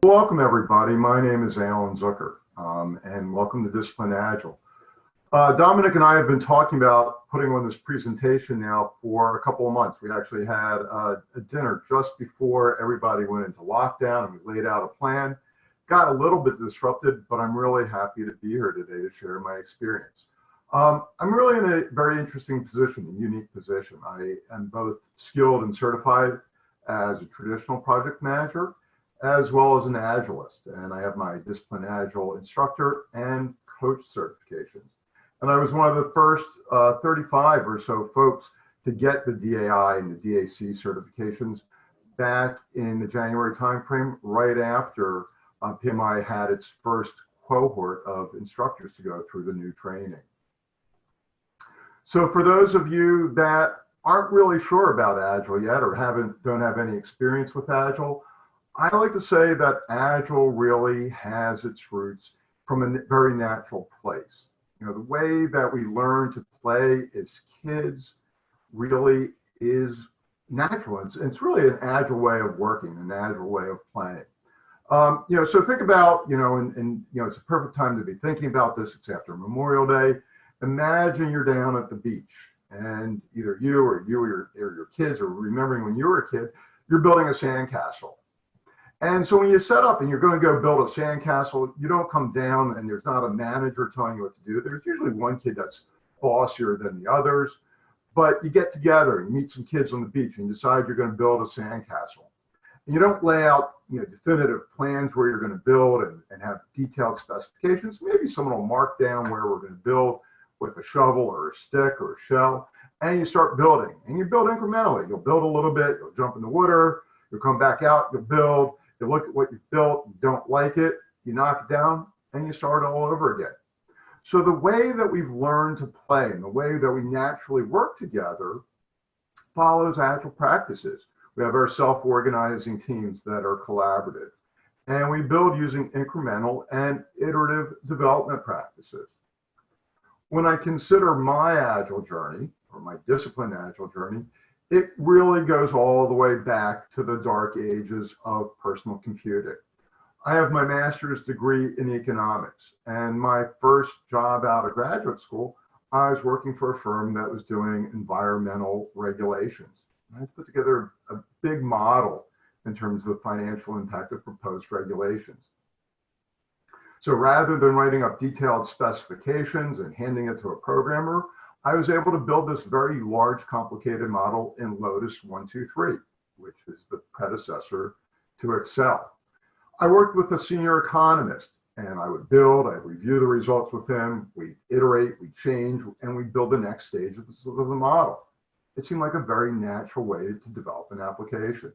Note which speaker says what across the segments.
Speaker 1: Welcome everybody. My name is Alan Zucker, and welcome to Discipline Agile. Dominic and I have been talking about putting on this presentation now for a couple of months. We actually had a dinner just before everybody went into lockdown, and we laid out a plan. Got a little bit disrupted, but I'm really happy to be here today to share my experience. I'm really in a very interesting position, a unique position. I am both skilled and certified as a traditional project manager, as well as an Agilist, and I have my Discipline Agile instructor and coach certifications. And I was one of the first 35 or so folks to get the DAI and the DAC certifications back in the January timeframe, right after PMI had its first cohort of instructors to go through the new training. So for those of you that aren't really sure about Agile yet, or don't have any experience with Agile, I like to say that Agile really has its roots from a very natural place. You know, the way that we learn to play as kids really is natural. It's really an Agile way of working, an Agile way of playing. So think about, it's a perfect time to be thinking about this. It's after Memorial Day. Imagine you're down at the beach, and either you or your kids, or remembering when you were a kid, you're building a sandcastle. And so when you set up and you're going to go build a sandcastle, you don't come down and there's not a manager telling you what to do. There's usually one kid that's bossier than the others, but you get together and meet some kids on the beach and decide you're going to build a sandcastle. And you don't lay out definitive plans where you're going to build and have detailed specifications. Maybe someone will mark down where we're going to build with a shovel or a stick or a shell, and you start building. And you build incrementally. You'll build a little bit, you'll jump in the water, you'll come back out, you'll build. You look at what you've built, you don't like it, you knock it down, and you start all over again. So the way that we've learned to play and the way that we naturally work together follows Agile practices. We have our self-organizing teams that are collaborative, and we build using incremental and iterative development practices. When I consider my Agile journey, or my Discipline Agile journey, it really goes all the way back to the dark ages of personal computing. I have my master's degree in economics, and my first job out of graduate school, I was working for a firm that was doing environmental regulations. I put together a big model in terms of the financial impact of proposed regulations. So rather than writing up detailed specifications and handing it to a programmer, I was able to build this very large, complicated model in Lotus 1-2-3, which is the predecessor to Excel. I worked with a senior economist, and I would build, I'd review the results with him, we'd iterate, we'd change, and we'd build the next stage of the model. It seemed like a very natural way to develop an application.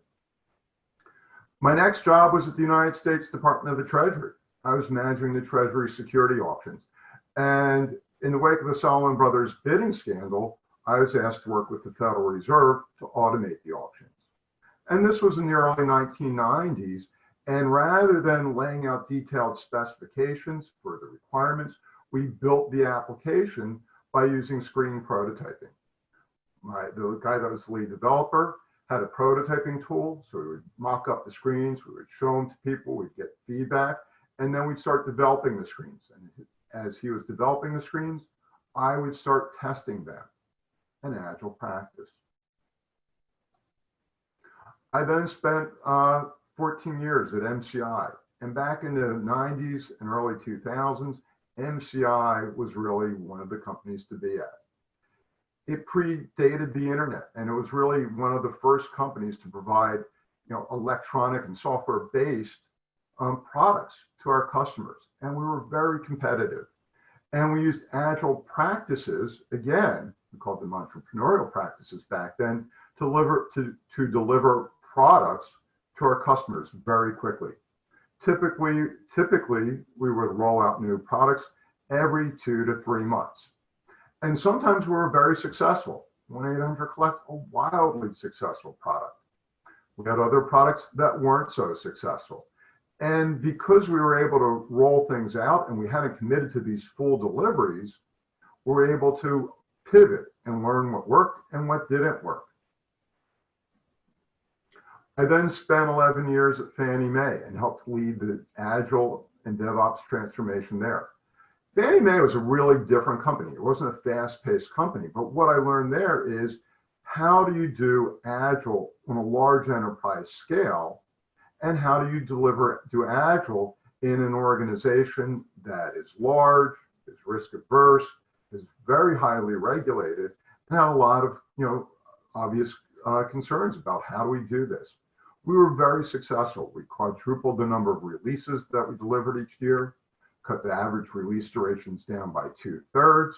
Speaker 1: My next job was at the United States Department of the Treasury. I was managing the Treasury security auctions. And in the wake of the Salomon Brothers bidding scandal, I was asked to work with the Federal Reserve to automate the auctions. And this was in the early 1990s. And rather than laying out detailed specifications for the requirements, we built the application by using screen prototyping. The guy that was the lead developer had a prototyping tool, so we would mock up the screens, we would show them to people, we'd get feedback, and then we'd start developing the screens. And as he was developing the screens, I would start testing them, an Agile practice. I then spent 14 years at MCI, and back in the 90s and early 2000s, MCI was really one of the companies to be at. It predated the internet, and it was really one of the first companies to provide, electronic and software-based products to our customers, and we were very competitive. And we used Agile practices, again, we called them entrepreneurial practices back then, to deliver products to our customers very quickly. Typically, we would roll out new products every 2 to 3 months. And sometimes we were very successful. 1-800 Collect, a wildly successful product. We had other products that weren't so successful. And because we were able to roll things out and we hadn't committed to these full deliveries, we were able to pivot and learn what worked and what didn't work. I then spent 11 years at Fannie Mae and helped lead the Agile and DevOps transformation there. Fannie Mae was a really different company. It wasn't a fast-paced company, but what I learned there is how do you do Agile on a large enterprise scale, and how do you do Agile in an organization that is large, is risk averse, is very highly regulated, and had a lot of obvious concerns about how do we do this. We were very successful. We quadrupled the number of releases that we delivered each year, cut the average release durations down by 2/3,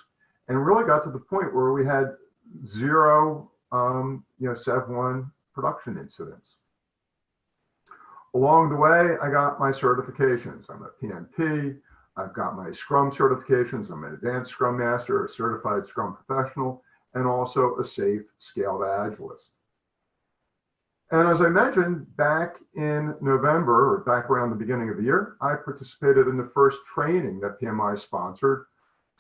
Speaker 1: and really got to the point where we had zero Sev1 production incidents. Along the way, I got my certifications. I'm a PMP. I've got my Scrum certifications. I'm an advanced Scrum Master, a certified Scrum professional, and also a safe, scaled Agilist. And as I mentioned, back in November, or back around the beginning of the year, I participated in the first training that PMI sponsored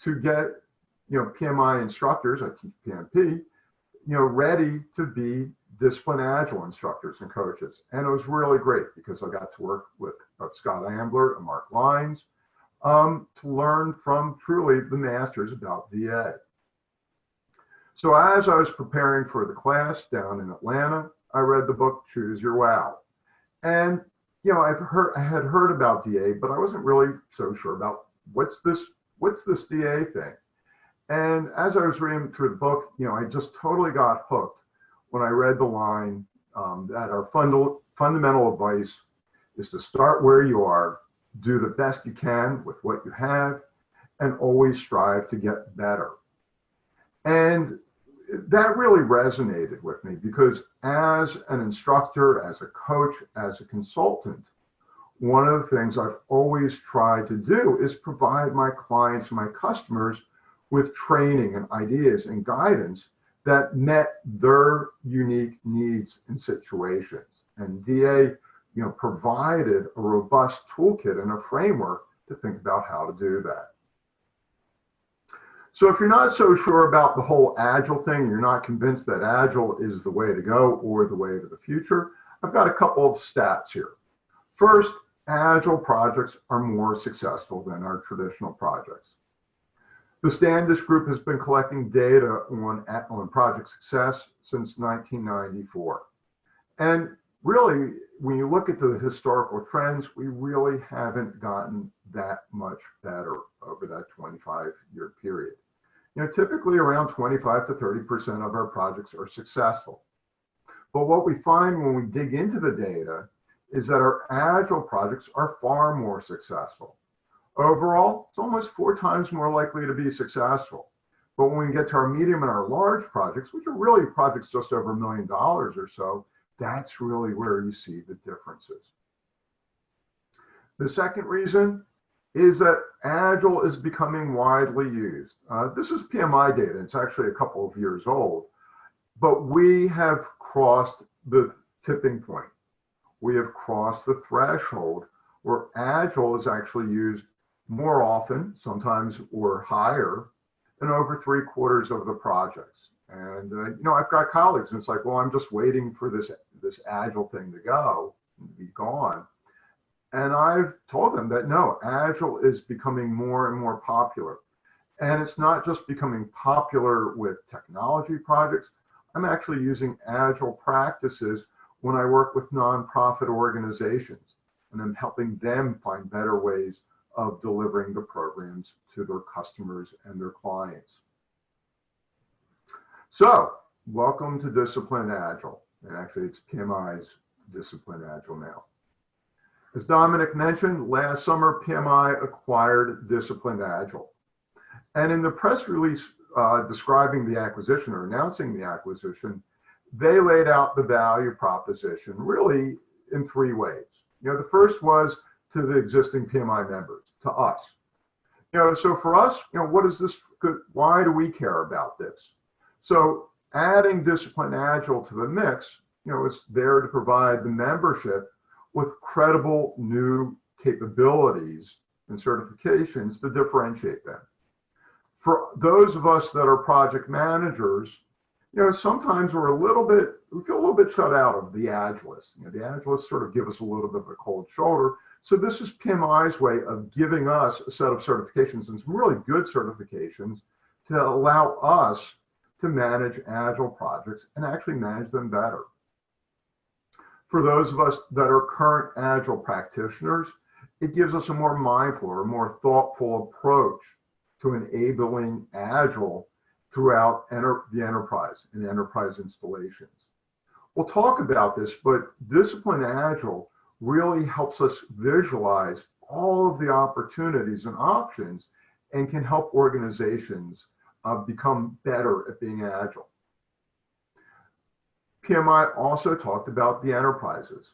Speaker 1: to get PMI instructors, I teach PMP, ready to be Discipline Agile instructors and coaches. And it was really great because I got to work with Scott Ambler and Mark Lyons to learn from truly the masters about DA. So as I was preparing for the class down in Atlanta, I read the book Choose Your Wow. And I had heard about DA, but I wasn't really so sure about what's this DA thing. And as I was reading through the book, I just totally got hooked when I read the line that our fundamental advice is to start where you are, do the best you can with what you have, and always strive to get better. And that really resonated with me because as an instructor, as a coach, as a consultant, one of the things I've always tried to do is provide my clients, my customers, with training and ideas and guidance that met their unique needs and situations. And DA, provided a robust toolkit and a framework to think about how to do that. So if you're not so sure about the whole Agile thing, you're not convinced that Agile is the way to go or the way to the future, I've got a couple of stats here. First, Agile projects are more successful than our traditional projects. The Standish Group has been collecting data on project success since 1994. And really, when you look at the historical trends, we really haven't gotten that much better over that 25-year period. Typically around 25 to 30% of our projects are successful. But what we find when we dig into the data is that our Agile projects are far more successful. Overall, it's almost 4 times more likely to be successful. But when we get to our medium and our large projects, which are really projects just over $1 million or so, that's really where you see the differences. The second reason is that Agile is becoming widely used. This is PMI data. It's actually a couple of years old, but we have crossed the tipping point. We have crossed the threshold where Agile is actually used more often, sometimes or higher, in over 3/4 of the projects. And I've got colleagues, and it's like, well, I'm just waiting for this Agile thing to go and be gone. And I've told them that no, Agile is becoming more and more popular. And it's not just becoming popular with technology projects. I'm actually using Agile practices when I work with nonprofit organizations, and I'm helping them find better ways of delivering the programs to their customers and their clients. So, welcome to Discipline Agile. And actually, it's PMI's Discipline Agile now. As Dominic mentioned, last summer, PMI acquired Discipline Agile. And in the press release describing the acquisition or announcing the acquisition, they laid out the value proposition really in 3 ways. The first was to the existing PMI members, to us. So for us, what is this good? Why do we care about this? So adding Discipline Agile to the mix, is there to provide the membership with credible new capabilities and certifications to differentiate them. For those of us that are project managers, sometimes we feel a little bit shut out of the Agilists. The Agilists sort of give us a little bit of a cold shoulder. So this is PMI's way of giving us a set of certifications, and some really good certifications, to allow us to manage Agile projects and actually manage them better. For those of us that are current Agile practitioners, it gives us a more mindful or more thoughtful approach to enabling Agile throughout the enterprise and enterprise installations. We'll talk about this, but Discipline Agile really helps us visualize all of the opportunities and options and can help organizations become better at being Agile. PMI also talked about the enterprises.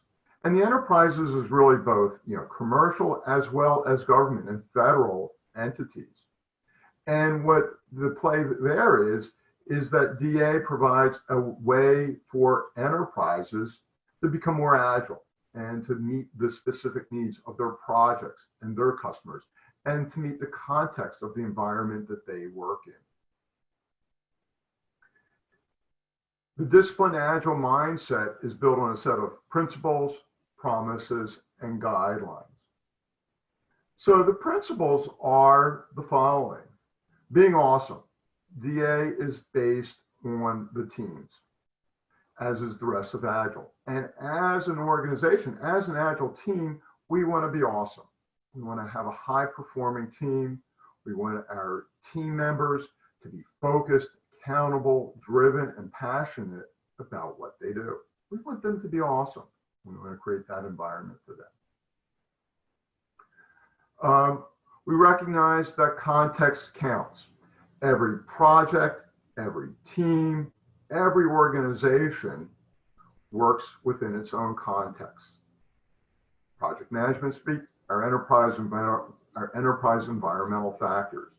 Speaker 1: And the enterprises is really both commercial as well as government and federal entities. And what the play there is that DA provides a way for enterprises to become more agile and to meet the specific needs of their projects and their customers, and to meet the context of the environment that they work in. The Discipline Agile mindset is built on a set of principles, promises, and guidelines. So the principles are the following. Being awesome. DA is based on the teams, as is the rest of Agile. And as an organization, as an Agile team, we want to be awesome. We want to have a high-performing team. We want our team members to be focused, accountable, driven, and passionate about what they do. We want them to be awesome. We want to create that environment for them. We recognize that context counts. Every project, every team, every organization works within its own context. Project management speak, our enterprise environmental factors.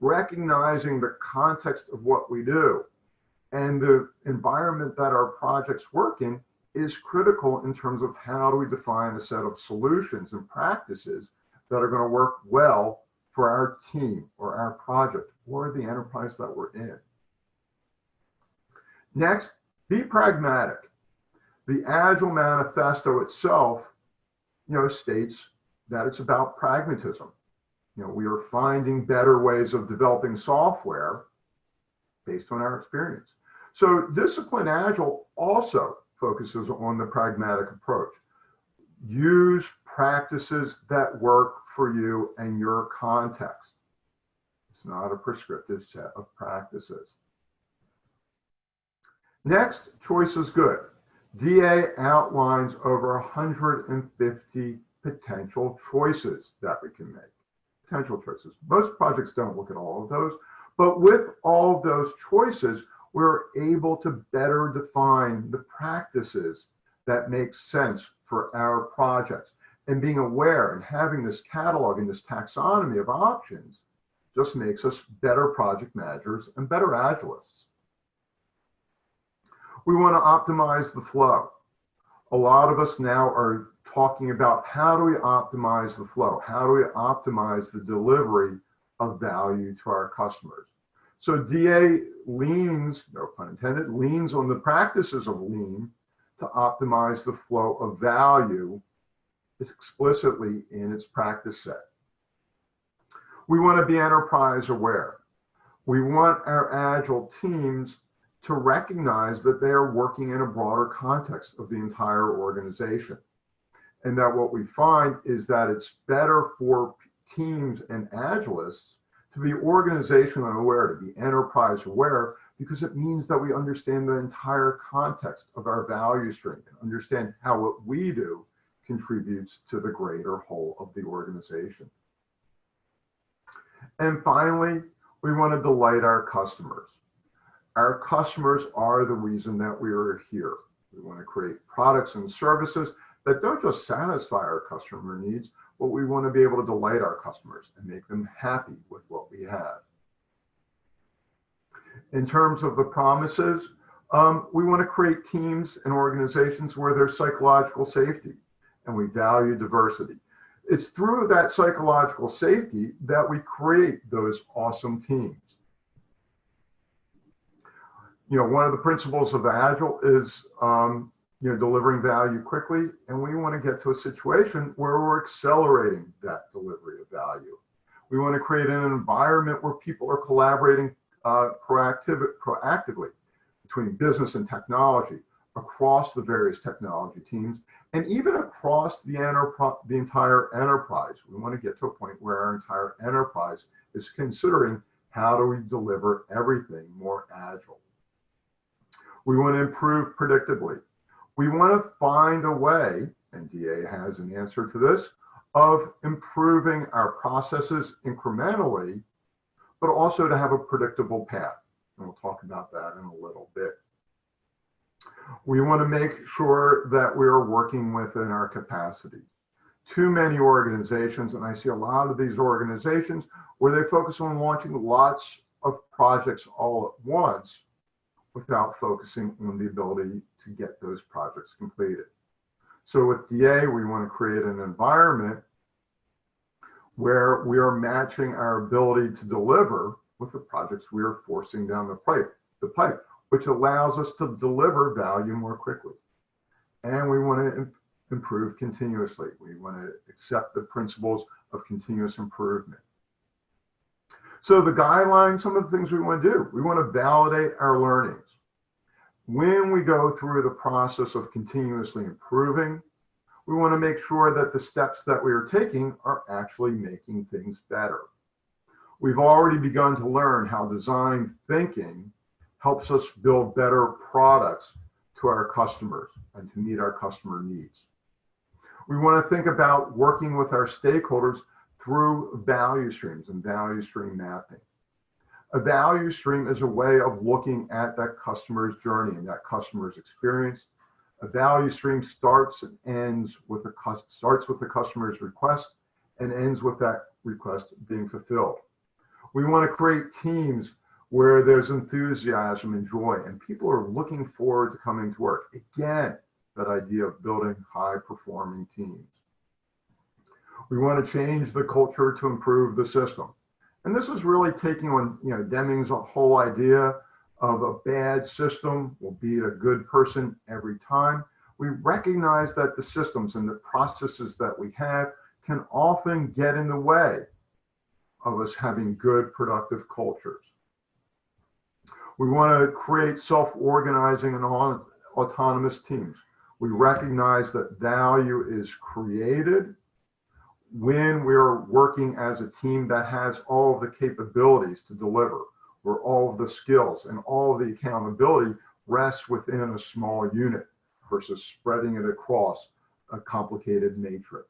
Speaker 1: Recognizing the context of what we do and the environment that our projects work in is critical in terms of how do we define a set of solutions and practices that are going to work well for our team or our project or the enterprise that we're in. Next, be pragmatic. The Agile Manifesto itself, states that it's about pragmatism. We are finding better ways of developing software based on our experience. So Discipline Agile also focuses on the pragmatic approach. Use practices that work for you and your context. It's not a prescriptive set of practices. Next, choice is good. DA outlines over 150 potential choices that we can make. Potential choices. Most projects don't look at all of those, but with all of those choices, we're able to better define the practices that make sense for our projects. And being aware and having this catalog and this taxonomy of options just makes us better project managers and better Agilists. We want to optimize the flow. A lot of us now are talking about how do we optimize the flow? How do we optimize the delivery of value to our customers? So DA leans, no pun intended, leans on the practices of lean to optimize the flow of value explicitly in its practice set. We want to be enterprise aware. We want our Agile teams to recognize that they are working in a broader context of the entire organization. And that what we find is that it's better for teams and Agilists to be organizationally aware, to be enterprise aware, because it means that we understand the entire context of our value stream, and understand how what we do contributes to the greater whole of the organization. And finally, we want to delight our customers. Our customers are the reason that we are here. We want to create products and services that don't just satisfy our customer needs, but we want to be able to delight our customers and make them happy with what we have. In terms of the promises, we want to create teams and organizations where there's psychological safety and we value diversity. It's through that psychological safety that we create those awesome teams. One of the principles of Agile is, delivering value quickly, and we want to get to a situation where we're accelerating that delivery of value. We want to create an environment where people are collaborating proactively between business and technology, across the various technology teams, and even across the entire enterprise. We want to get to a point where our entire enterprise is considering, how do we deliver everything more agile? We want to improve predictably. We want to find a way, and DA has an answer to this, of improving our processes incrementally, but also to have a predictable path. And we'll talk about that in a little bit. We want to make sure that we're working within our capacity. Too many organizations, and I see a lot of these organizations, where they focus on launching lots of projects all at once without focusing on the ability to get those projects completed. So with DA, we want to create an environment where we are matching our ability to deliver with the projects we are forcing down the pipe, which allows us to deliver value more quickly. And we want to improve continuously. We want to accept the principles of continuous improvement. So the guidelines, some of the things we want to do, we want to validate our learnings. When we go through the process of continuously improving, we want to make sure that the steps that we are taking are actually making things better. We've already begun to learn how design thinking helps us build better products to our customers and to meet our customer needs. We want to think about working with our stakeholders through value streams and value stream mapping. A value stream is a way of looking at that customer's journey and that customer's experience. A value stream starts and ends with the customer's request and ends with that request being fulfilled. We want to create teams where there's enthusiasm and joy, and people are looking forward to coming to work. Again, that idea of building high-performing teams. We want to change the culture to improve the system. And this is really taking on, Deming's whole idea of a bad system will beat a good person every time. We recognize that the systems and the processes that we have can often get in the way of us having good, productive cultures. We want to create self-organizing and autonomous teams. We recognize that value is created when we're working as a team that has all of the capabilities to deliver, where all of the skills and all of the accountability rests within a small unit versus spreading it across a complicated matrix.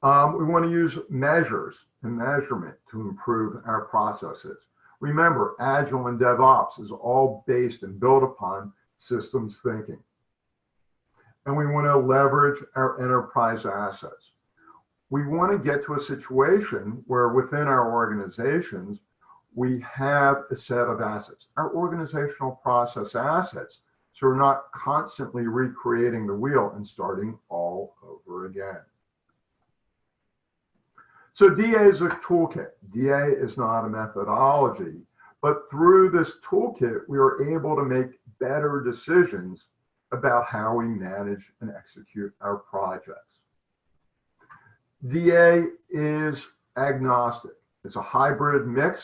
Speaker 1: We want to use measures and measurement to improve our processes. Remember, Agile and DevOps is all based and built upon systems thinking. And we want to leverage our enterprise assets. We want to get to a situation where within our organizations, we have a set of assets, our organizational process assets, so we're not constantly recreating the wheel and starting all over again. So DA is a toolkit. DA is not a methodology, but through this toolkit, we are able to make better decisions about how we manage and execute our projects. DA is agnostic. It's a hybrid mix,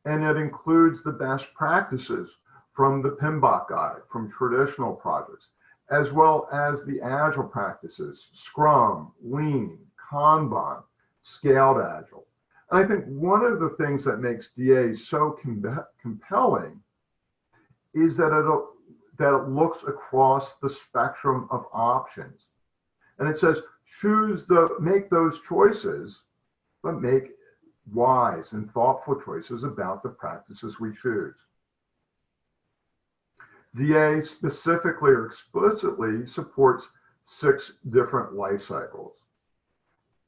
Speaker 1: and it includes the best practices from the PMBOK guide, from traditional projects, as well as the Agile practices, Scrum, Lean, Kanban, Scaled Agile. And I think one of the things that makes DA so compelling is that it looks across the spectrum of options. And it says, make those choices, but make wise and thoughtful choices about the practices we choose. DA specifically or explicitly supports 6 different life cycles.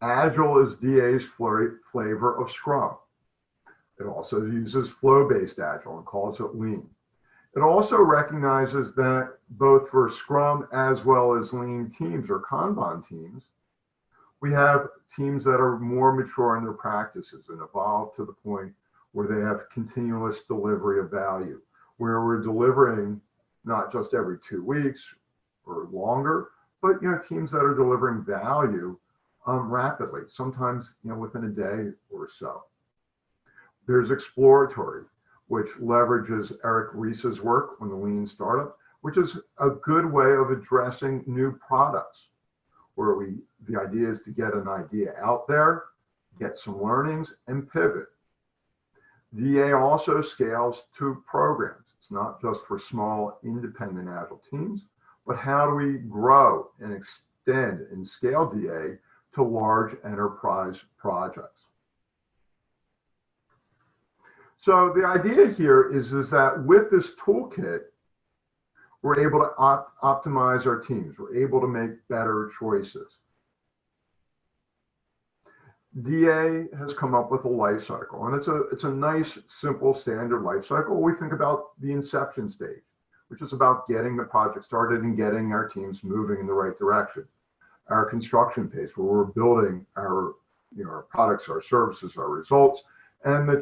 Speaker 1: Agile is DA's flavor of Scrum. It also uses flow-based Agile and calls it Lean. It also recognizes that both for Scrum as well as Lean teams or Kanban teams, we have teams that are more mature in their practices and evolved to the point where they have continuous delivery of value, where we're delivering not just every 2 weeks or longer, but teams that are delivering value rapidly, sometimes within a day or so. There's exploratory, which leverages Eric Ries's work on the Lean Startup, which is a good way of addressing new products, where the idea is to get an idea out there, get some learnings, and pivot. DA also scales to programs. It's not just for small independent Agile teams, but how do we grow and extend and scale DA to large enterprise projects? So the idea here is that with this toolkit, we're able to optimize our teams. We're able to make better choices. DA has come up with a life cycle, and it's a nice, simple, standard life cycle. We think about the inception stage, which is about getting the project started and getting our teams moving in the right direction. Our construction phase, where we're building our products, our services, our results, and the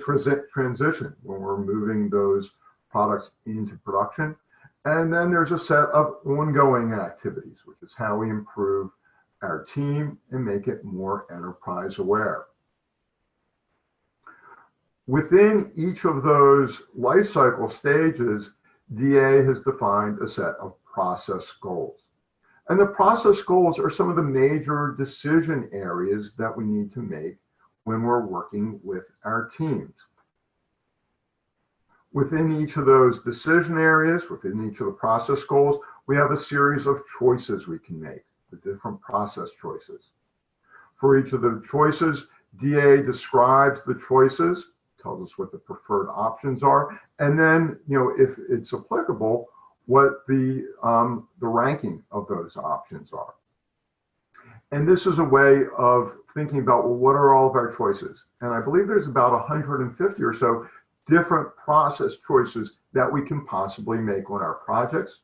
Speaker 1: transition, when we're moving those products into production. And then there's a set of ongoing activities, which is how we improve our team and make it more enterprise aware. Within each of those life cycle stages, DA has defined a set of process goals. And the process goals are some of the major decision areas that we need to make when we're working with our teams. Within each of those decision areas, within each of the process goals, we have a series of choices we can make, the different process choices. For each of the choices, DA describes the choices, tells us what the preferred options are, and then, if it's applicable, what the ranking of those options are. And this is a way of thinking about, well, what are all of our choices? And I believe there's about 150 or so different process choices that we can possibly make on our projects.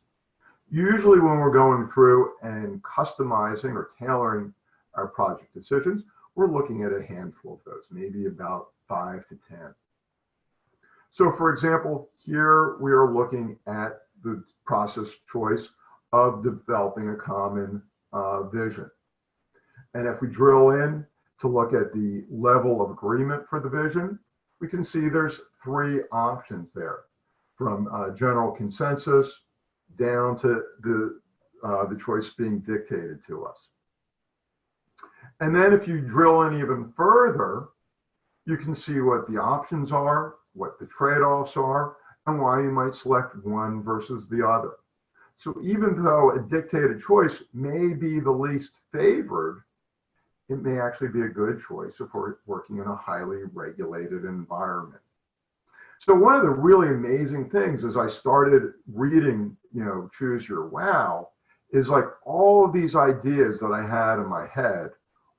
Speaker 1: Usually when we're going through and customizing or tailoring our project decisions, we're looking at a handful of those, maybe about 5 to 10. So for example, here we are looking at the process choice of developing a common vision. And if we drill in to look at the level of agreement for the vision, we can see there's 3 options there, from general consensus down to the choice being dictated to us. And then if you drill in even further, you can see what the options are, what the trade-offs are, and why you might select one versus the other. So even though a dictated choice may be the least favored, it may actually be a good choice if we're working in a highly regulated environment. So one of the really amazing things as I started reading, Choose Your Wow, is like all of these ideas that I had in my head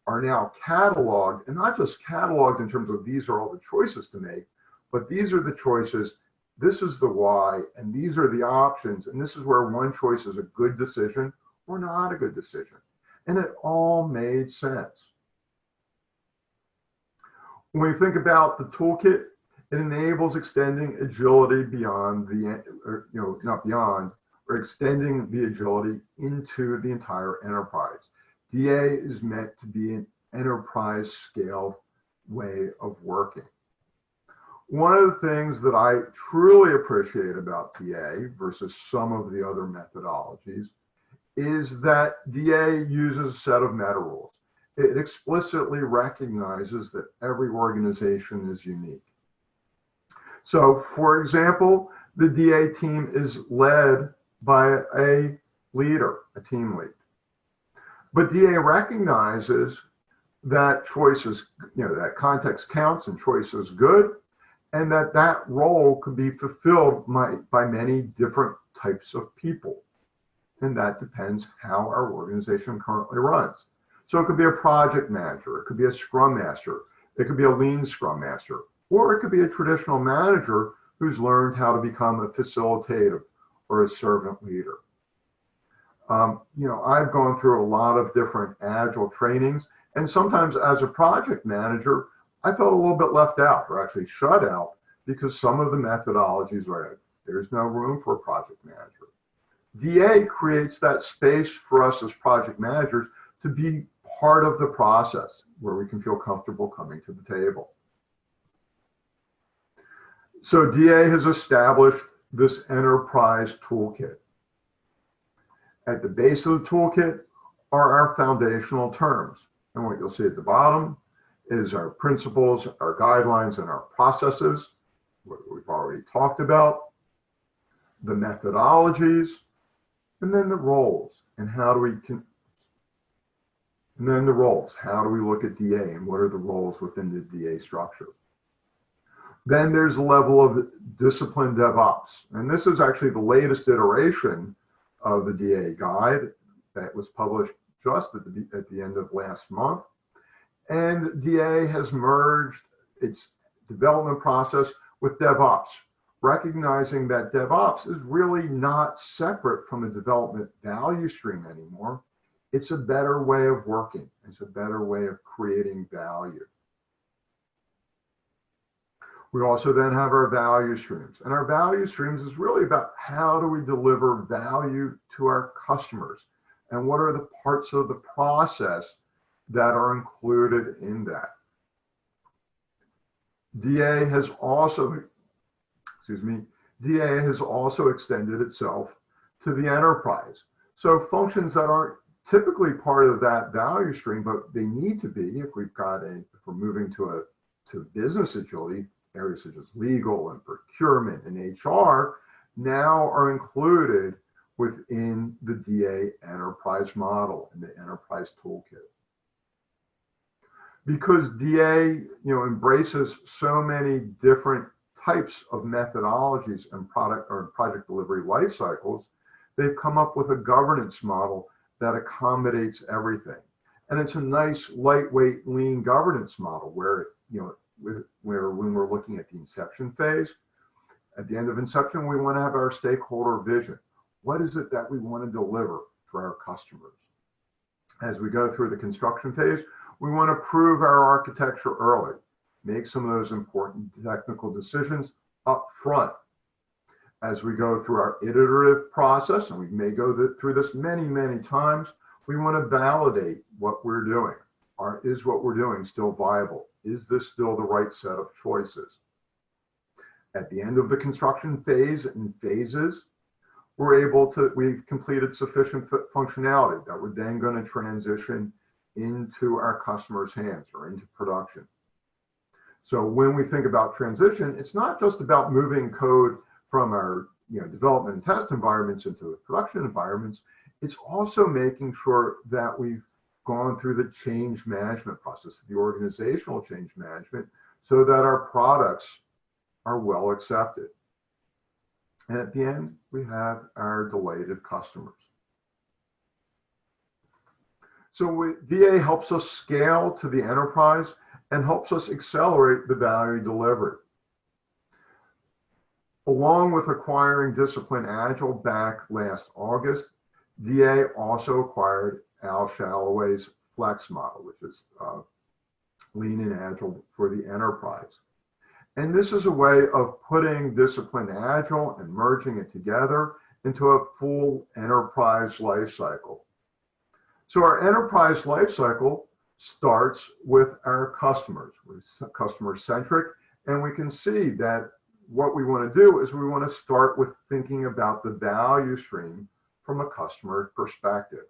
Speaker 1: are now cataloged, and not just cataloged in terms of these are all the choices to make, but these are the choices, this is the why, and these are the options, and this is where one choice is a good decision or not a good decision. And it all made sense. When we think about the toolkit, it enables extending agility beyond extending the agility into the entire enterprise. DA is meant to be an enterprise scale way of working. One of the things that I truly appreciate about DA versus some of the other methodologies is that DA uses a set of meta rules. It explicitly recognizes that every organization is unique. So, for example, the DA team is led by a leader, a team lead. But DA recognizes that choices, that context counts and choice is good, and that role could be fulfilled by many different types of people. And that depends how our organization currently runs. So it could be a project manager, it could be a scrum master, it could be a lean scrum master, or it could be a traditional manager who's learned how to become a facilitator or a servant leader. I've gone through a lot of different Agile trainings, and sometimes as a project manager, I felt a little bit left out or actually shut out because some of the methodologies are, there's no room for a project manager. DA creates that space for us as project managers to be part of the process where we can feel comfortable coming to the table. So DA has established this enterprise toolkit. At the base of the toolkit are our foundational terms. And what you'll see at the bottom is our principles, our guidelines, and our processes, what we've already talked about, the methodologies, and then the roles. And how do we How do we look at DA and what are the roles within the DA structure? Then there's a level of discipline DevOps. And this is actually the latest iteration of the DA guide that was published just at the end of last month. And DA has merged its development process with DevOps, recognizing that DevOps is really not separate from a development value stream anymore. It's a better way of working. It's a better way of creating value. We also then have our value streams. And our value streams is really about how do we deliver value to our customers and what are the parts of the process that are included in that. DA has also extended itself to the enterprise. So functions that aren't typically part of that value stream, but they need to be if we're moving to business agility, areas such as legal and procurement and HR now are included within the DA enterprise model and the enterprise toolkit. Because DA, embraces so many different types of methodologies and project delivery life cycles, they've come up with a governance model that accommodates everything. And it's a nice, lightweight, lean governance model where, where when we're looking at the inception phase, at the end of inception, we want to have our stakeholder vision. What is it that we want to deliver for our customers? As we go through the construction phase, we want to prove our architecture early, make some of those important technical decisions up front. As we go through our iterative process, and we may go through this many, many times, we want to validate what we're doing. Is what we're doing still viable? Is this still the right set of choices? At the end of the construction phase and phases, we've completed sufficient functionality that we're then going to transition into our customers' hands or into production. So when we think about transition, it's not just about moving code from our development and test environments into the production environments. It's also making sure that we've gone through the change management process, the organizational change management, so that our products are well accepted. And at the end, we have our delighted customers. So DA helps us scale to the enterprise and helps us accelerate the value delivery. Along with acquiring Discipline Agile back last August, DA also acquired Al Shalloway's Flex model, which is lean and agile for the enterprise. And this is a way of putting Discipline Agile and merging it together into a full enterprise life cycle. So our enterprise life cycle starts with our customers. We're customer-centric, and we can see that what we want to do is we want to start with thinking about the value stream from a customer perspective.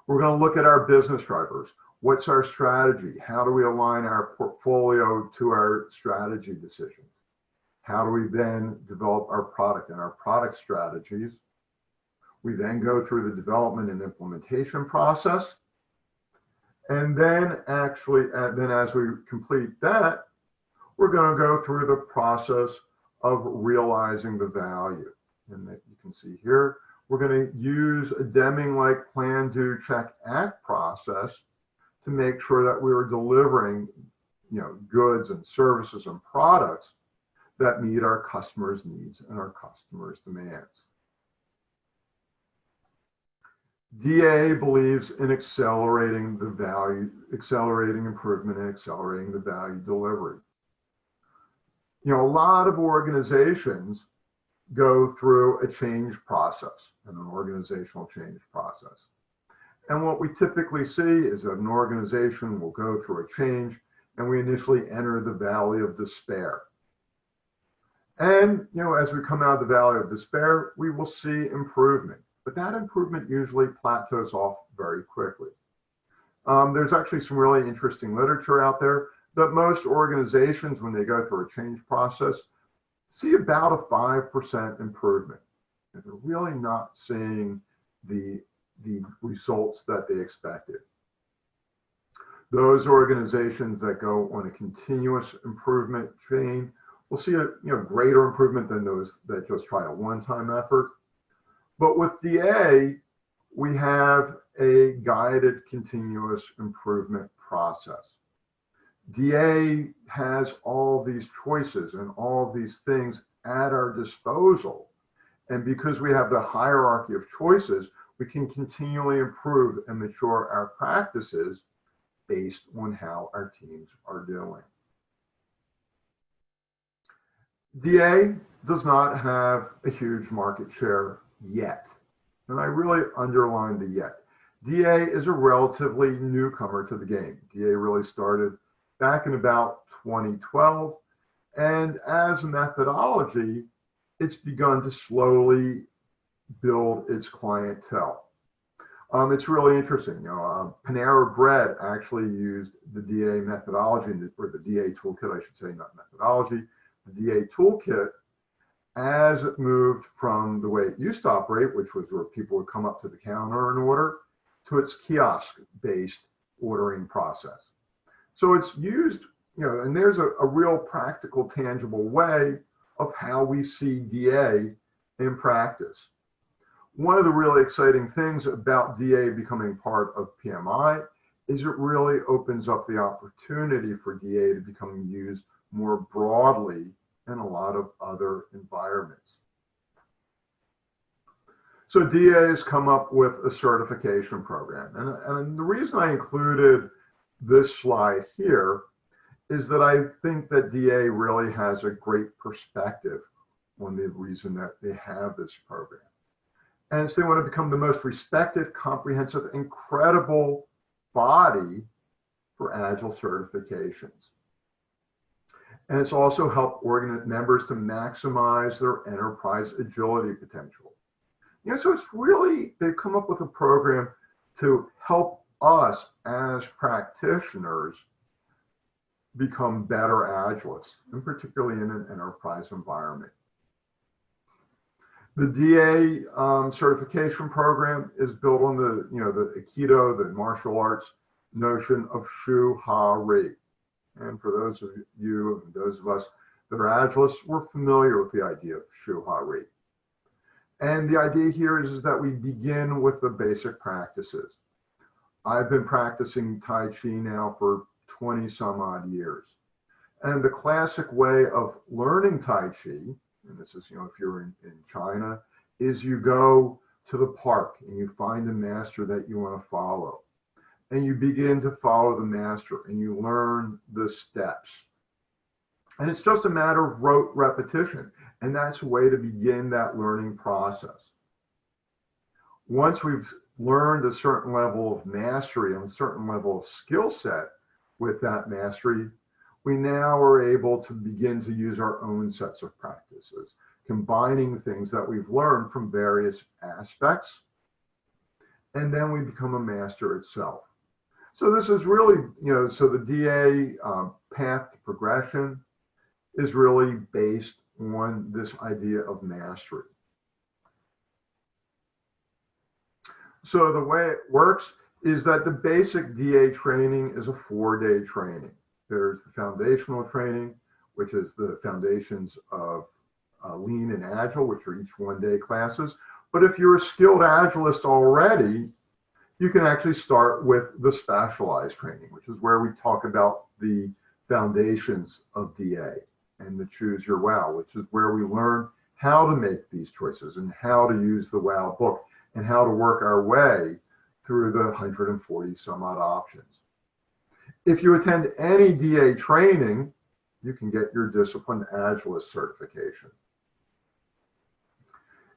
Speaker 1: We're going to look at our business drivers. What's our strategy? How do we align our portfolio to our strategy decisions? How do we then develop our product and our product strategies? We then go through the development and implementation process. And then as we complete that, we're going to go through the process of realizing the value. And that you can see here, we're going to use a Deming-like plan, do, check, act process to make sure that we are delivering, goods and services and products that meet our customers' needs and our customers' demands. DA believes in accelerating the value, accelerating improvement and accelerating the value delivery. A lot of organizations go through a change process, an organizational change process. And what we typically see is that an organization will go through a change and we initially enter the valley of despair. And, as we come out of the valley of despair, we will see improvement, but that improvement usually plateaus off very quickly. There's actually some really interesting literature out there that most organizations, when they go through a change process, see about a 5% improvement. And they're really not seeing the results that they expected. Those organizations that go on a continuous improvement chain will see a greater improvement than those that just try a one-time effort. But with DA, we have a guided continuous improvement process. DA has all these choices and all these things at our disposal. And because we have the hierarchy of choices, we can continually improve and mature our practices based on how our teams are doing. DA does not have a huge market share yet. And I really underline the yet. DA is a relatively newcomer to the game. DA really started back in about 2012. And as a methodology, it's begun to slowly build its clientele. It's really interesting. Panera Bread actually used the DA methodology, or the DA toolkit, I should say, not methodology, the DA toolkit, as it moved from the way it used to operate, which was where people would come up to the counter and order, to its kiosk-based ordering process. So it's used, and there's a real practical, tangible way of how we see DA in practice. One of the really exciting things about DA becoming part of PMI is it really opens up the opportunity for DA to become used more broadly in a lot of other environments. So DA has come up with a certification program. And the reason I included this slide here is that I think that DA really has a great perspective on the reason that they have this program. And it's they want to become the most respected, comprehensive, and credible body for Agile certifications. And it's also helped members to maximize their enterprise agility potential. So it's really, they've come up with a program to help us as practitioners become better Agilists, and particularly in an enterprise environment. The DA certification program is built on the Aikido, the martial arts notion of Shu Ha Ri. And for those of you and those of us that are Agilists, we're familiar with the idea of Shu Ha Ri. And the idea here is that we begin with the basic practices. I've been practicing Tai Chi now for 20 some odd years. And the classic way of learning Tai Chi, and this is, if you're in China, is you go to the park and you find a master that you want to follow. And you begin to follow the master and you learn the steps. And it's just a matter of rote repetition. And that's a way to begin that learning process. Once we've learned a certain level of mastery and a certain level of skill set with that mastery, we now are able to begin to use our own sets of practices, combining things that we've learned from various aspects, and then we become a master itself. So this is really, so the DA path to progression is really based on this idea of mastery. So the way it works is that the basic DA training is a 4-day training. There's the foundational training, which is the foundations of Lean and Agile, which are each 1-day classes. But if you're a skilled Agilist already, you can actually start with the specialized training, which is where we talk about the foundations of DA and the Choose Your Wow, which is where we learn how to make these choices and how to use the WOW book and how to work our way through the 140 some odd options. If you attend any DA training, you can get your Discipline Agilist certification.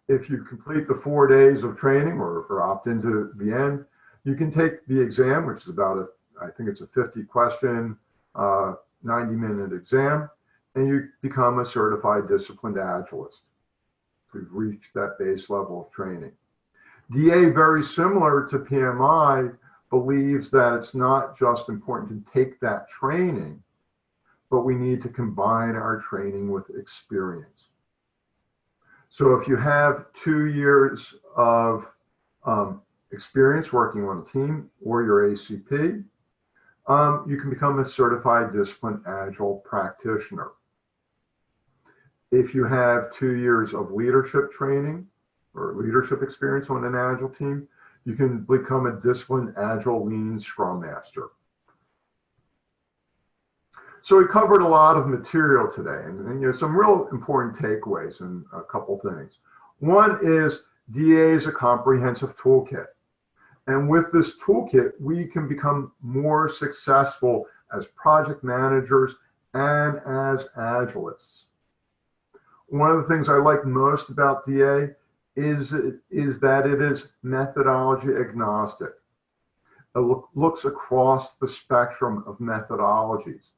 Speaker 1: If you complete the 4 days of training or opt into the end, you can take the exam, which is about I think it's a 50 question, 90-minute exam, and you become a certified Disciplined Agilist. We've reached that base level of training. DA, very similar to PMI, believes that it's not just important to take that training, but we need to combine our training with experience. So if you have 2 years of experience working on a team or your ACP, you can become a certified Disciplined Agile practitioner. If you have 2 years of leadership training or leadership experience on an Agile team, you can become a Disciplined Agile Lean Scrum Master. So we covered a lot of material today, and some real important takeaways and a couple things. One is DA is a comprehensive toolkit. And with this toolkit, we can become more successful as project managers and as Agilists. One of the things I like most about DA is that it is methodology agnostic. It looks across the spectrum of methodologies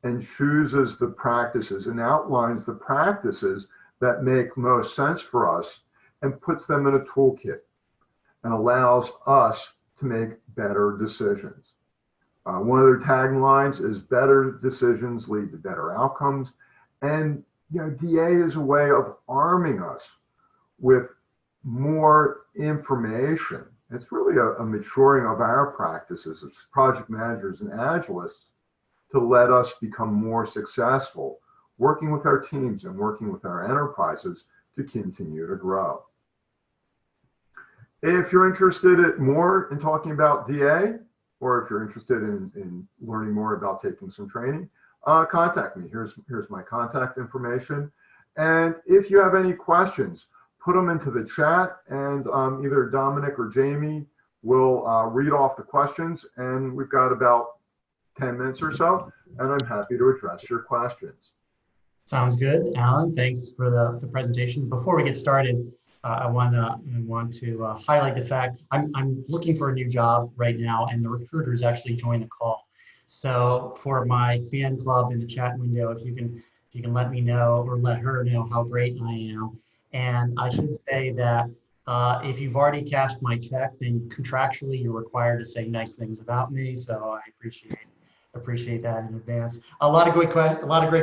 Speaker 1: and chooses the practices and outlines the practices that make most sense for us and puts them in a toolkit and allows us to make better decisions. One of their taglines is better decisions lead to better outcomes. And DA is a way of arming us with more information. It's really a maturing of our practices as project managers and Agilists to let us become more successful working with our teams and working with our enterprises to continue to grow. If you're interested more in talking about DA, or if you're interested in learning more about taking some training, contact me. Here's my contact information. And if you have any questions, put them into the chat, and either Dominic or Jamie will read off the questions, and we've got about 10 minutes or so, and I'm happy to address your questions.
Speaker 2: Sounds good, Alan. Thanks for the presentation. Before we get started, I want to highlight the fact I'm looking for a new job right now, and the recruiters actually joined the call. So for my fan club in the chat window, if you can let me know or let her know how great I am. And I should say that if you've already cashed my check, then contractually you're required to say nice things about me. So I appreciate that in advance. A lot of great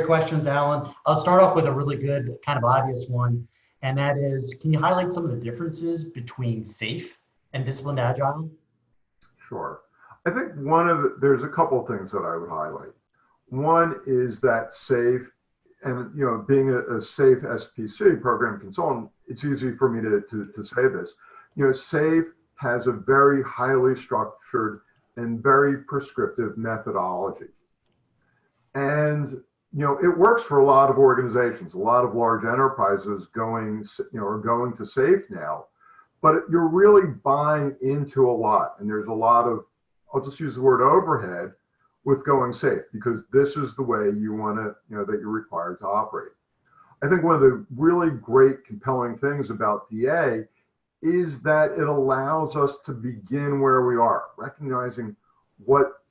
Speaker 2: questions, Alan. I'll start off with a really good, kind of obvious one, and that is, can you highlight some of the differences between SAFe and Disciplined Agile?
Speaker 1: Sure. I think there's a couple of things that I would highlight. One is that SAFe, and being a SAFe SPC program consultant, it's easy for me to say this. SAFe has a very highly structured and very prescriptive methodology. And it works for a lot of organizations, a lot of large enterprises are going to SAFe now, but you're really buying into a lot. And there's a lot of, I'll just use the word overhead with going SAFe, because this is the way you want to, that you're required to operate. I think one of the really great compelling things about DA is that it allows us to begin where we are, recognizing what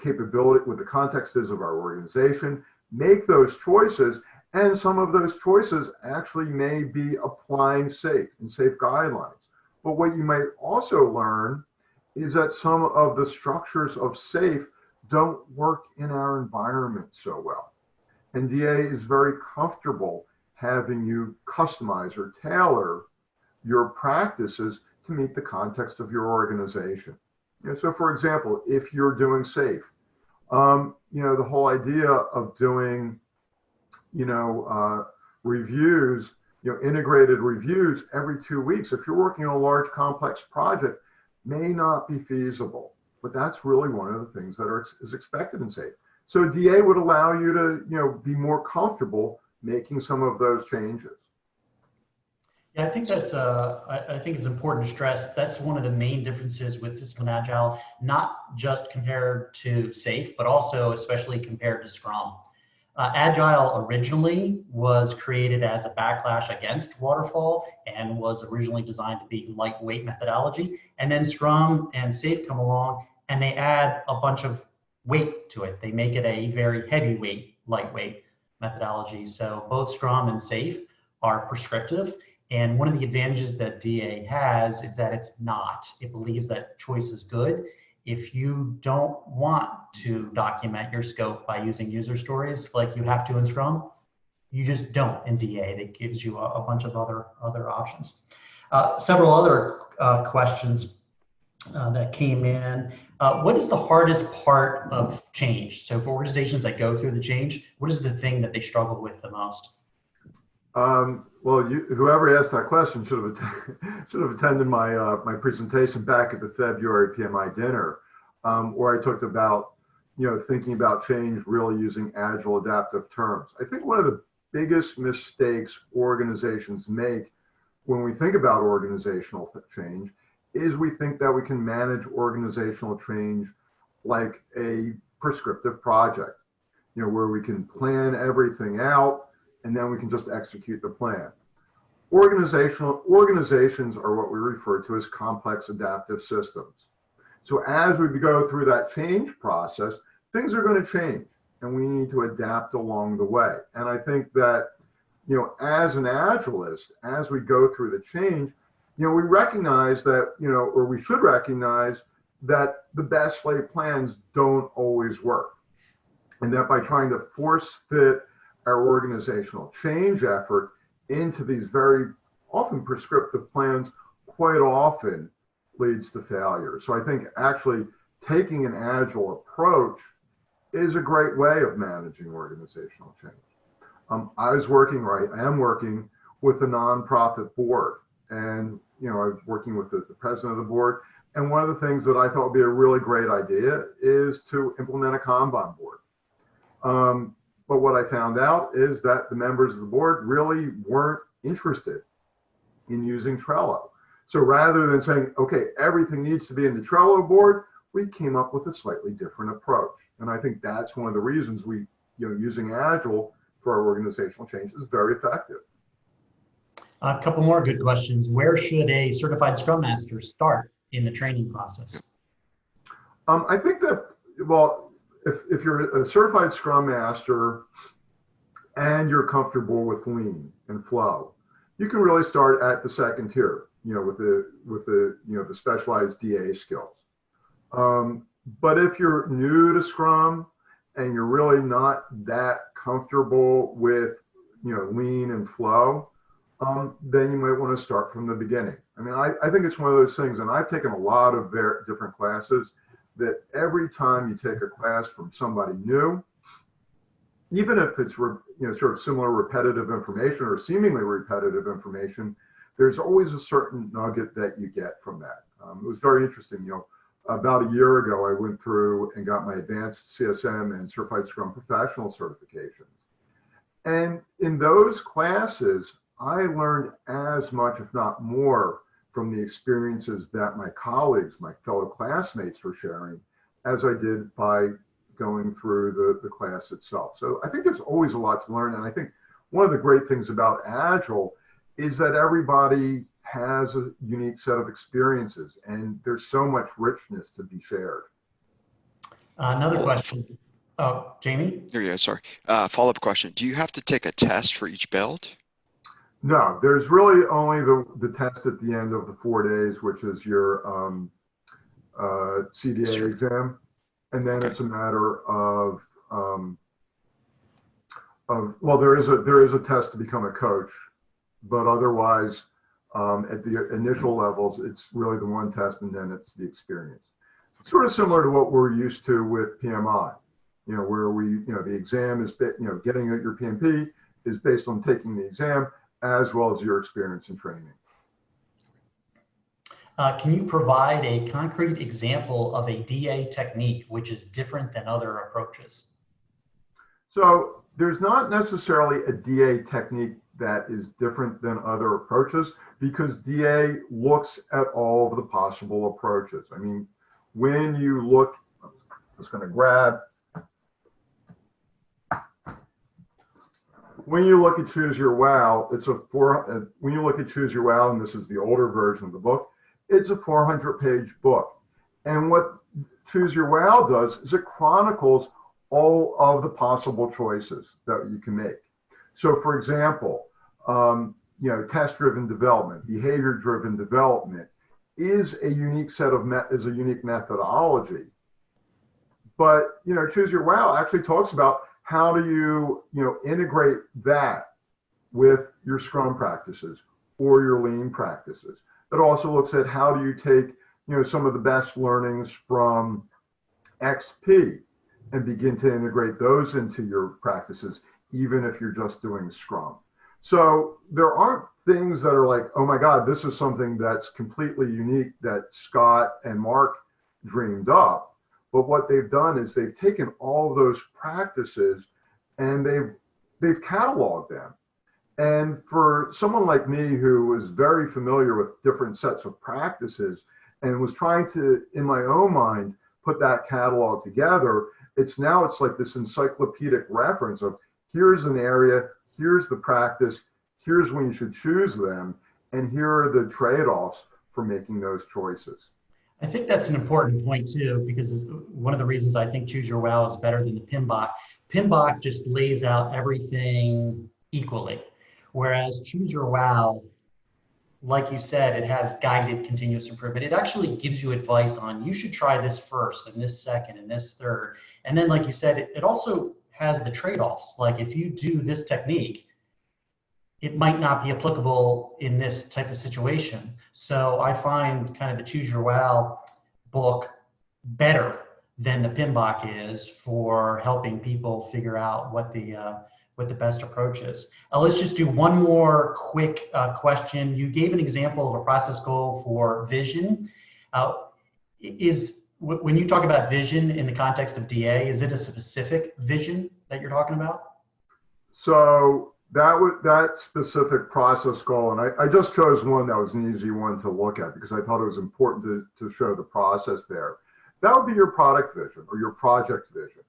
Speaker 1: capability, what the context is of our organization, make those choices, and some of those choices actually may be applying SAFe and SAFe guidelines. But what you might also learn is that some of the structures of SAFe don't work in our environment so well. And DA is very comfortable having you customize or tailor your practices to meet the context of your organization. So for example, if you're doing SAFe, the whole idea of doing, reviews, integrated reviews every 2 weeks, if you're working on a large complex project, may not be feasible. But that's really one of the things that is expected in SAFe. So DA would allow you to, be more comfortable making some of those changes.
Speaker 2: Yeah, I think I think it's important to stress that's one of the main differences with Discipline Agile, not just compared to SAFe, but also especially compared to Scrum. Agile originally was created as a backlash against waterfall and was originally designed to be lightweight methodology. And then Scrum and Safe come along and they add a bunch of weight to it. They make it a very heavyweight, lightweight methodology. So both Scrum and Safe are prescriptive. And one of the advantages that DA has is that it's not. It believes that choice is good. If you don't want to document your scope by using user stories like you have to in Scrum, you just don't in DA. That gives you a bunch of other options. Several other questions that came in. What is the hardest part of change? So for organizations that go through the change, what is the thing that they struggle with the most?
Speaker 1: Well, whoever asked that question should have attended my my presentation back at the February PMI dinner, where I talked about thinking about change really using agile adaptive terms. I think one of the biggest mistakes organizations make when we think about organizational change is we think that we can manage organizational change like a prescriptive project, where we can plan everything out and then we can just execute the plan. Organizations are what we refer to as complex adaptive systems. So as we go through that change process, things are going to change and we need to adapt along the way. And I think that, as an agilist, as we go through the change, we recognize that, or we should recognize that the best laid plans don't always work. And that by trying to force fit our organizational change effort into these very often prescriptive plans quite often leads to failure. So I think actually taking an agile approach is a great way of managing organizational change. I am working with a nonprofit board, and I was working with the president of the board. And one of the things that I thought would be a really great idea is to implement a Kanban board. But what I found out is that the members of the board really weren't interested in using Trello. So rather than saying, okay, everything needs to be in the Trello board, we came up with a slightly different approach. And I think that's one of the reasons using Agile for our organizational change is very effective.
Speaker 2: A couple more good questions. Where should a certified Scrum Master start in the training process?
Speaker 1: I think that, well, if you're a certified Scrum Master and you're comfortable with lean and flow, you can really start at the second tier, with the specialized DA skills. But if you're new to Scrum and you're really not that comfortable with lean and flow, then you might want to start from the beginning. I mean, I think it's one of those things, and I've taken a lot of different classes, that every time you take a class from somebody new, even if it's sort of similar repetitive information or seemingly repetitive information, there's always a certain nugget that you get from that. It was very interesting. About a year ago, I went through and got my advanced CSM and certified Scrum professional certifications. And in those classes, I learned as much, if not more, from the experiences that my colleagues, my fellow classmates were sharing, as I did by going through the class itself. So I think there's always a lot to learn. And I think one of the great things about Agile is that everybody has a unique set of experiences and there's so much richness to be shared.
Speaker 2: Another question. Oh, Jamie?
Speaker 3: Yeah, sorry. Follow-up question. Do you have to take a test for each build?
Speaker 1: No, there's really only the test at the end of the 4 days, which is your CDA exam. And then it's a matter of well, there is a test to become a coach, but otherwise, at the initial levels, it's really the one test, and then it's the experience. It's sort of similar to what we're used to with PMI, where the exam is, getting at your PMP is based on taking the exam as well as your experience in training.
Speaker 2: Can you provide a concrete example of a DA technique which is different than other approaches?
Speaker 1: So there's not necessarily a DA technique that is different than other approaches, because DA looks at all of the possible approaches. I mean, when you look, I'm just going to grab, when you look at Choose Your Wow, when you look at Choose Your Wow, and this is the older version of the book, it's a 400-page book. And what Choose Your Wow does is it chronicles all of the possible choices that you can make. So, for example, test-driven development, behavior-driven development is a unique methodology. But Choose Your Wow actually talks about how do you integrate that with your Scrum practices or your Lean practices. It also looks at how do you take some of the best learnings from XP and begin to integrate those into your practices, even if you're just doing Scrum. So there aren't things that are like, oh my God, this is something that's completely unique that Scott and Mark dreamed up. But what they've done is they've taken all of those practices and they've cataloged them. And for someone like me who was very familiar with different sets of practices and was trying to, in my own mind, put that catalog together, it's like this encyclopedic reference of here's an area, here's the practice, here's when you should choose them, and here are the trade-offs for making those choices.
Speaker 2: I think that's an important point too, because one of the reasons I think Choose Your Wow is better than the PMBOK. PMBOK just lays out everything equally, whereas Choose Your Wow, like you said, it has guided continuous improvement. It actually gives you advice on you should try this first and this second and this third. And then, like you said, it also has the trade-offs. Like if you do this technique, it might not be applicable in this type of situation. So I find kind of the Choose Your Wow book better than the PMBOK is for helping people figure out what the best approach is. Let's just do one more quick question. You gave an example of a process goal for vision. When you talk about vision in the context of DA, is it a specific vision that you're talking about?
Speaker 1: So that specific process goal, and I just chose one that was an easy one to look at because I thought it was important to show the process there. That would be your product vision or your project vision.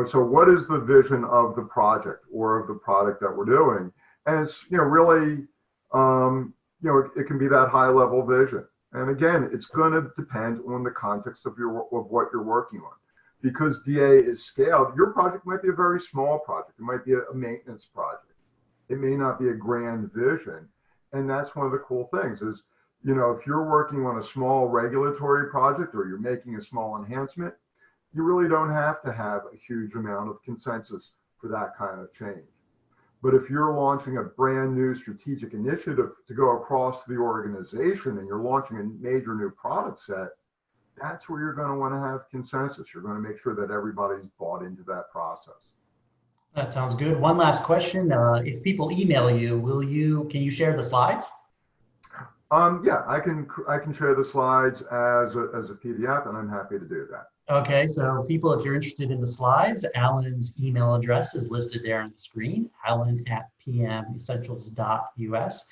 Speaker 1: So what is the vision of the project or of the product that we're doing? And it's, really, it can be that high level vision. And again, it's going to depend on the context of what you're working on. Because DA is scaled, your project might be a very small project. It might be a maintenance project. It may not be a grand vision. And that's one of the cool things is, if you're working on a small regulatory project or you're making a small enhancement, you really don't have to have a huge amount of consensus for that kind of change. But if you're launching a brand new strategic initiative to go across the organization and you're launching a major new product set, that's where you're going to want to have consensus. You're going to make sure that everybody's bought into that process.
Speaker 2: That sounds good. One last question. If people email you, can you share the slides?
Speaker 1: Yeah, I can share the slides as a PDF, and I'm happy to do that.
Speaker 2: Okay, so people, if you're interested in the slides, Alan's email address is listed there on the screen, alan@pmessentials.us.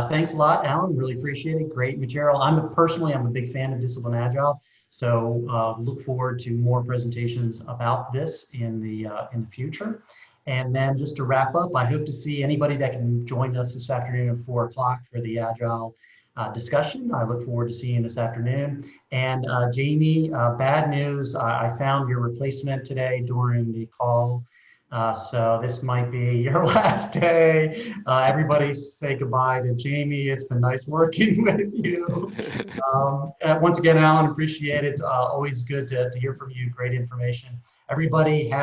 Speaker 2: Thanks a lot, Alan. Really appreciate it. Great material. I'm a big fan of Discipline Agile, so look forward to more presentations about this in the future. And then just to wrap up, I hope to see anybody that can join us this afternoon at 4 o'clock for the Agile discussion. I look forward to seeing you this afternoon. And Jamie, bad news, I found your replacement today during the call. So this might be your last day. Everybody say goodbye to Jamie. It's been nice working with you. Once again, Alan, appreciate it. Always good to hear from you. Great information. Everybody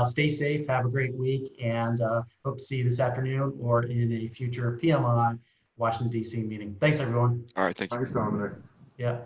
Speaker 2: stay safe, have a great week, and hope to see you this afternoon or in a future PMI Washington, D.C. meeting. Thanks, everyone.
Speaker 3: All right, thank you.
Speaker 1: Thanks, Dominic.
Speaker 2: Yeah.